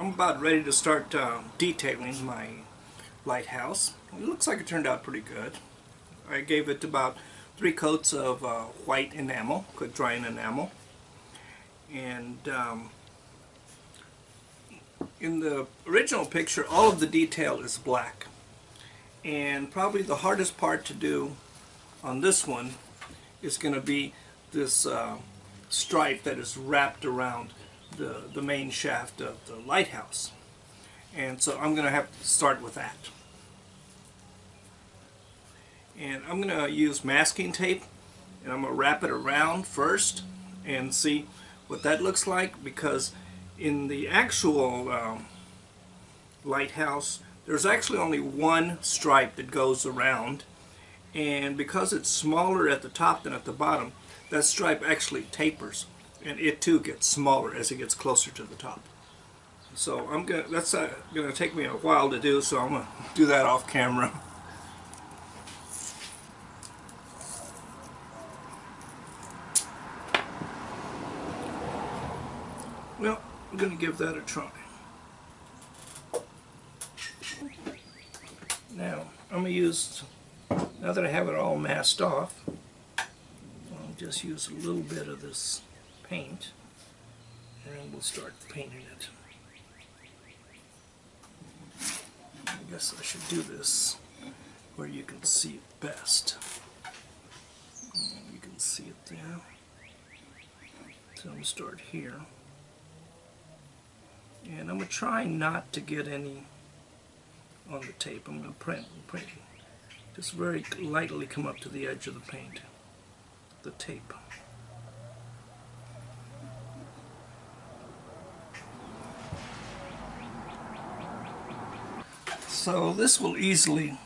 I'm about ready to start detailing my lighthouse. It looks like it turned out pretty good. I gave it about 3 coats of white enamel, quick drying enamel. And in the original picture, all of the detail is black. And probably the hardest part to do on this one is going to be this stripe that is wrapped around the main shaft of the lighthouse. And so I'm going to have to start with that. And I'm going to use masking tape, and I'm going to wrap it around first and see what that looks like, because in the actual lighthouse there's actually only one stripe that goes around, and because it's smaller at the top than at the bottom, that stripe actually tapers, and it too gets smaller as it gets closer to the top. So that's gonna take me a while to do, so I'm gonna do that off camera. Well, I'm gonna give that a try. Now I'm gonna use, now that I have it all masked off, I'll just use a little bit of this paint, and we'll start painting it. I guess I should do this where you can see it best. You can see it there. So I'm going to start here. And I'm going to try not to get any on the tape. I'm going to print. Just very lightly come up to the edge of the paint, the tape. So this will easily,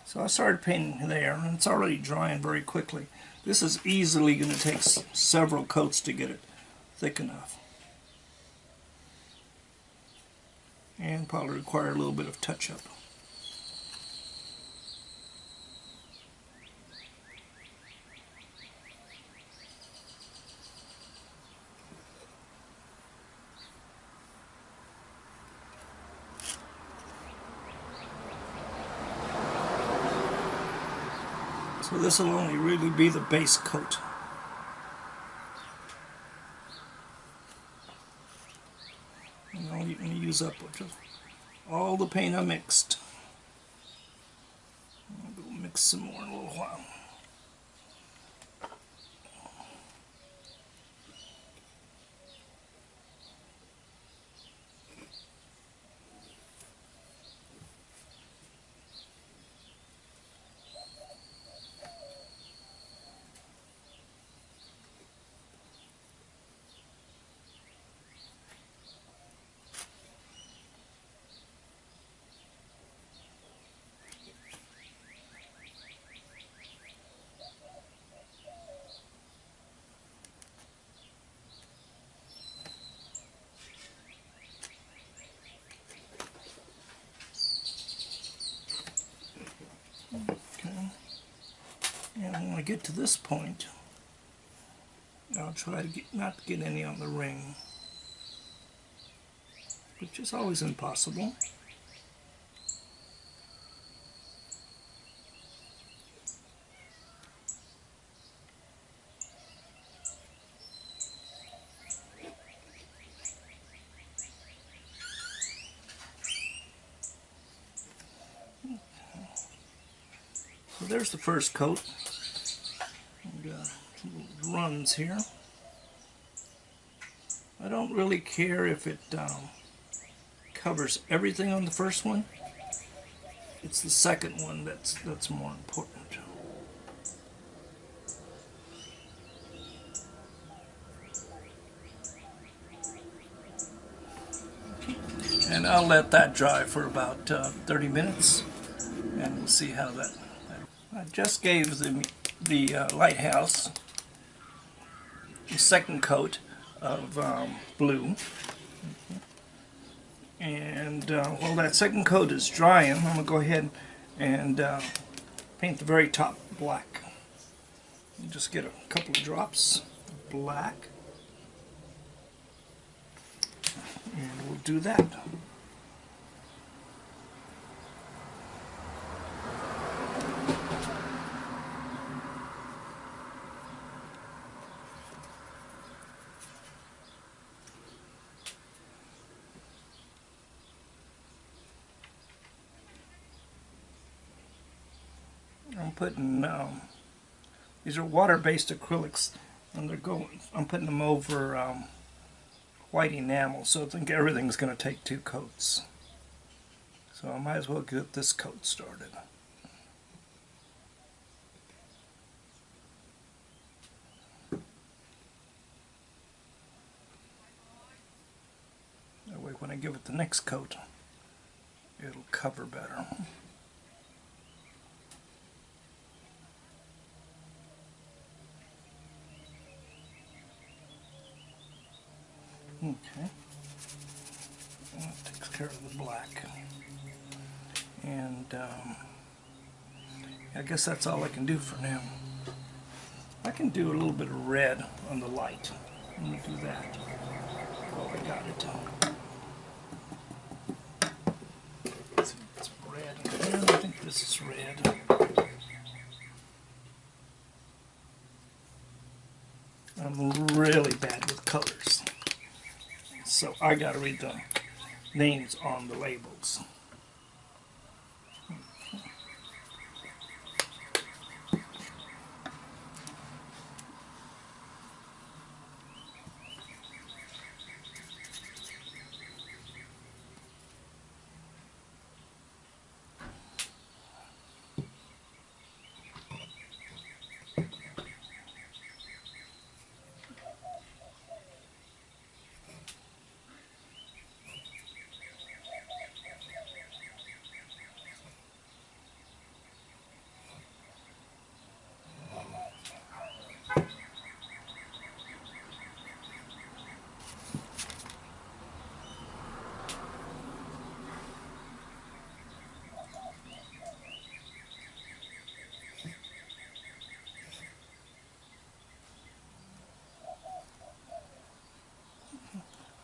so I started painting there, and it's already drying very quickly. This is easily going to take several coats to get it thick enough. And probably require a little bit of touch-up. So this will only really be the base coat. And I'm going to use up all the paint I mixed. I'll mix some more in a little while. Okay. And when I get to this point, I'll try to not get any on the ring, which is always impossible. So there's the first coat. Got some little runs here. I don't really care if it covers everything on the first one. It's the second one that's more important. And I'll let that dry for about 30 minutes, and we'll see how that. I just gave the lighthouse the second coat of blue, and while that second coat is drying, I'm going to go ahead and paint the very top black. Just get a couple of drops of black, and we'll do that. I'm putting these are water-based acrylics, and I'm putting them over white enamel, so I think everything's going to take 2 coats. So I might as well get this coat started. That way when I give it the next coat, it'll cover better. Okay, that takes care of the black, and I guess that's all I can do for now. I can do a little bit of red on the light. Let me do that. Oh, I got it. Let's see if it's red. Yeah, I think this is red. I'm really bad with colors, so I gotta read the names on the labels.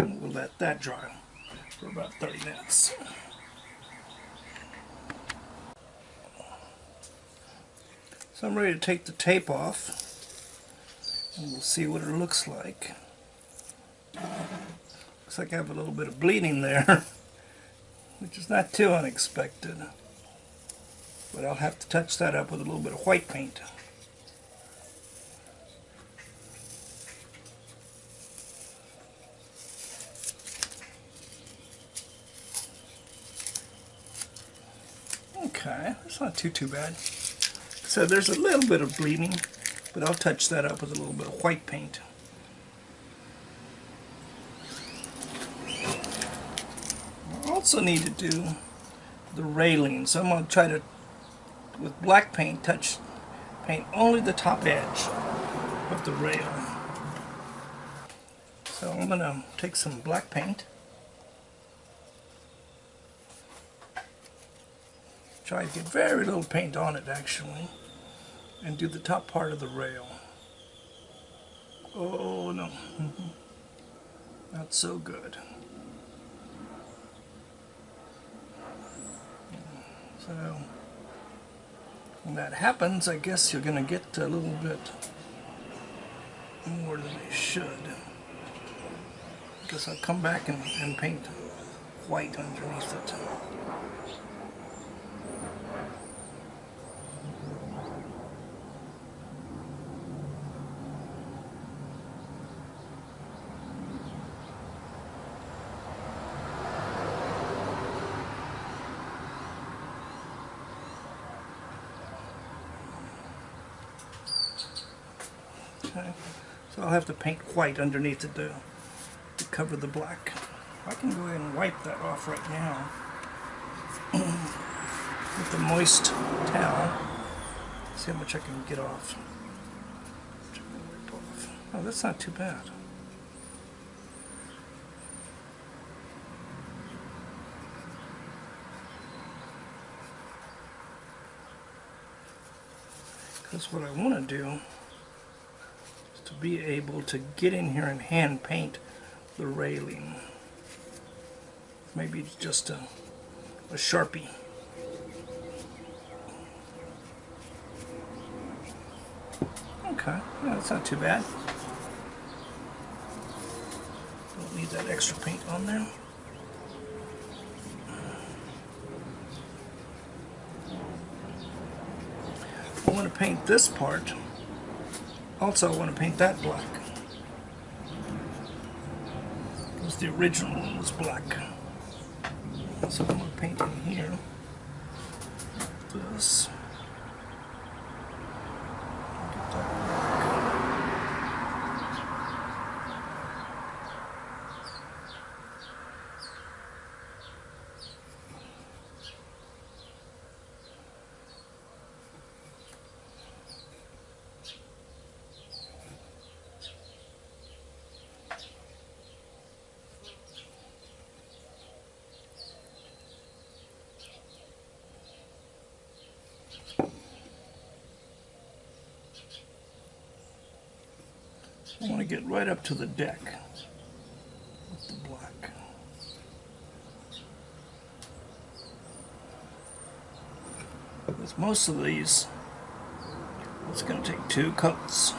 We'll let that dry for about 30 minutes. So I'm ready to take the tape off, and we'll see what it looks like. Looks like I have a little bit of bleeding there, which is not too unexpected. But I'll have to touch that up with a little bit of white paint. Okay, that's not too bad. So there's a little bit of bleeding, but I'll touch that up with a little bit of white paint. I also need to do the railing, so I'm going to try to, with black paint, paint only the top edge of the rail. So I'm going to take some black paint, try to get very little paint on it actually, and do the top part of the rail. Oh no, not so good. So when that happens, I guess you're going to get a little bit more than you should. I guess I'll come back and paint white underneath it. Okay, so I'll have to paint white underneath it to cover the black. I can go ahead and wipe that off right now with a moist towel. See how much I can get off. Oh, that's not too bad. Because what I want to do is to be able to get in here and hand paint the railing. maybe just a sharpie. Okay, well, that's not too bad. Don't need that extra paint on there. I want to paint this part. Also, I want to paint that black. Because the original one was black. So I'm going to paint in here. This. Get that I want to get right up to the deck with the black. With most of these, it's going to take 2 coats.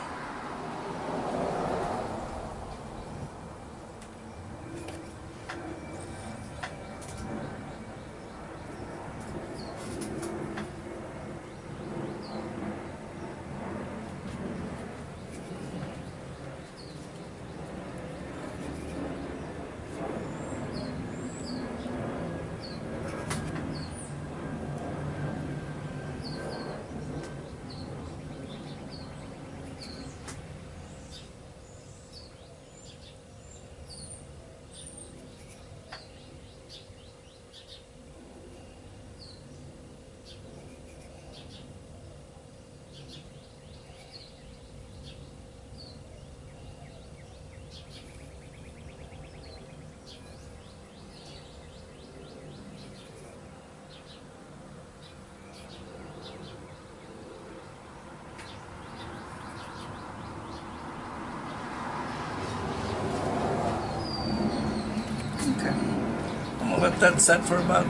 Okay, I'm going to let that set for about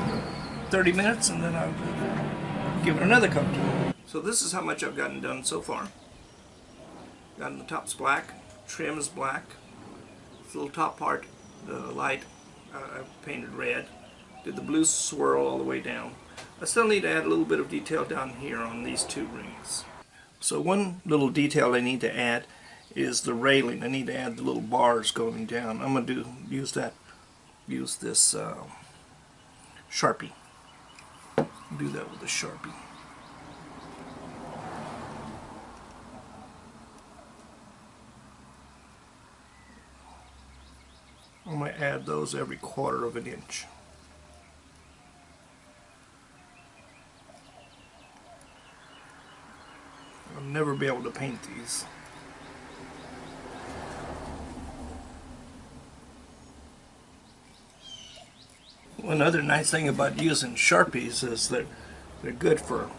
30 minutes and then I'll give it another coat. So this is how much I've gotten done so far. Gotten the top's black, trim is black, this little top part, the light, I painted red, did the blue swirl all the way down. I still need to add a little bit of detail down here on these 2 rings. So one little detail I need to add is the railing. I need to add the little bars going down. I'm going to use this Sharpie. Do that with a Sharpie. I'm going to add those every 1/4 of an inch. I'll never be able to paint these. One other nice thing about using Sharpies is that they're good for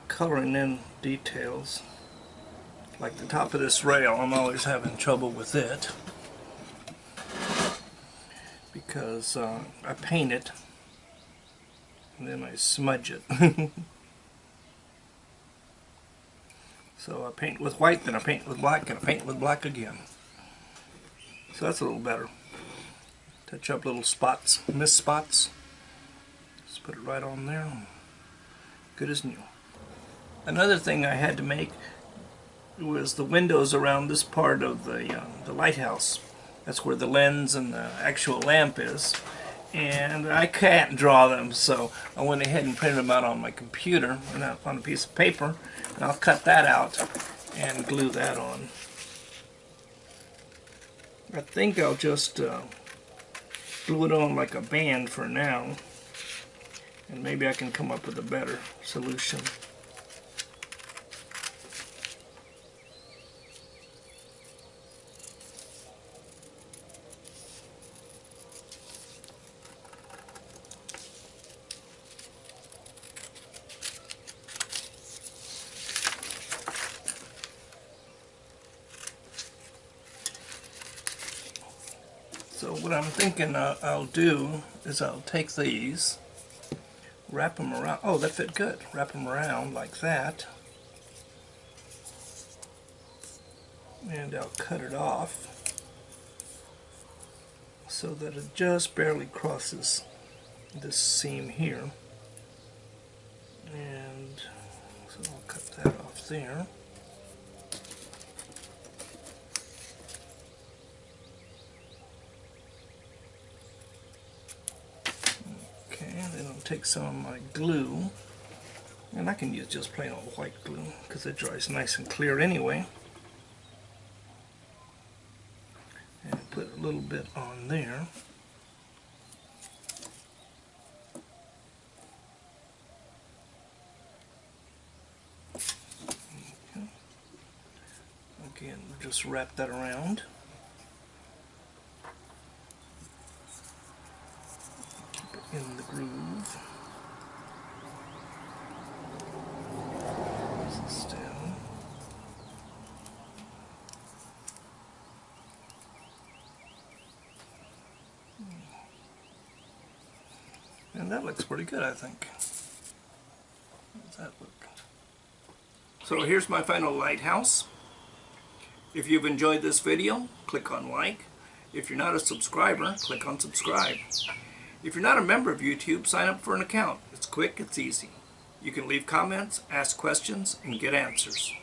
coloring in details. Like the top of this rail, I'm always having trouble with it because I paint it and then I smudge it. So I paint with white, then I paint with black, and I paint with black again. So that's a little better. Touch up little spots, missed spots. Just put it right on there. Good as new. Another thing I had to make was the windows around this part of the lighthouse. That's where the lens and the actual lamp is. And I can't draw them, so I went ahead and printed them out on my computer and on a piece of paper. And I'll cut that out and glue that on. I think I'll just glue it on like a band for now, and maybe I can come up with a better solution. So what I'm thinking I'll do is I'll take these, wrap them around. Oh, that fit good. Wrap them around like that. And I'll cut it off so that it just barely crosses this seam here. And so I'll cut that off there. Okay, then I'll take some of my glue, and I can use just plain old white glue because it dries nice and clear anyway. And put a little bit on there. Okay. Again, just wrap that around. Keep it in the groove. Press this down. And that looks pretty good, I think. How does that look? So here's my final lighthouse. If you've enjoyed this video, click on like. If you're not a subscriber, click on subscribe. If you're not a member of YouTube, sign up for an account. It's quick, it's easy. You can leave comments, ask questions, and get answers.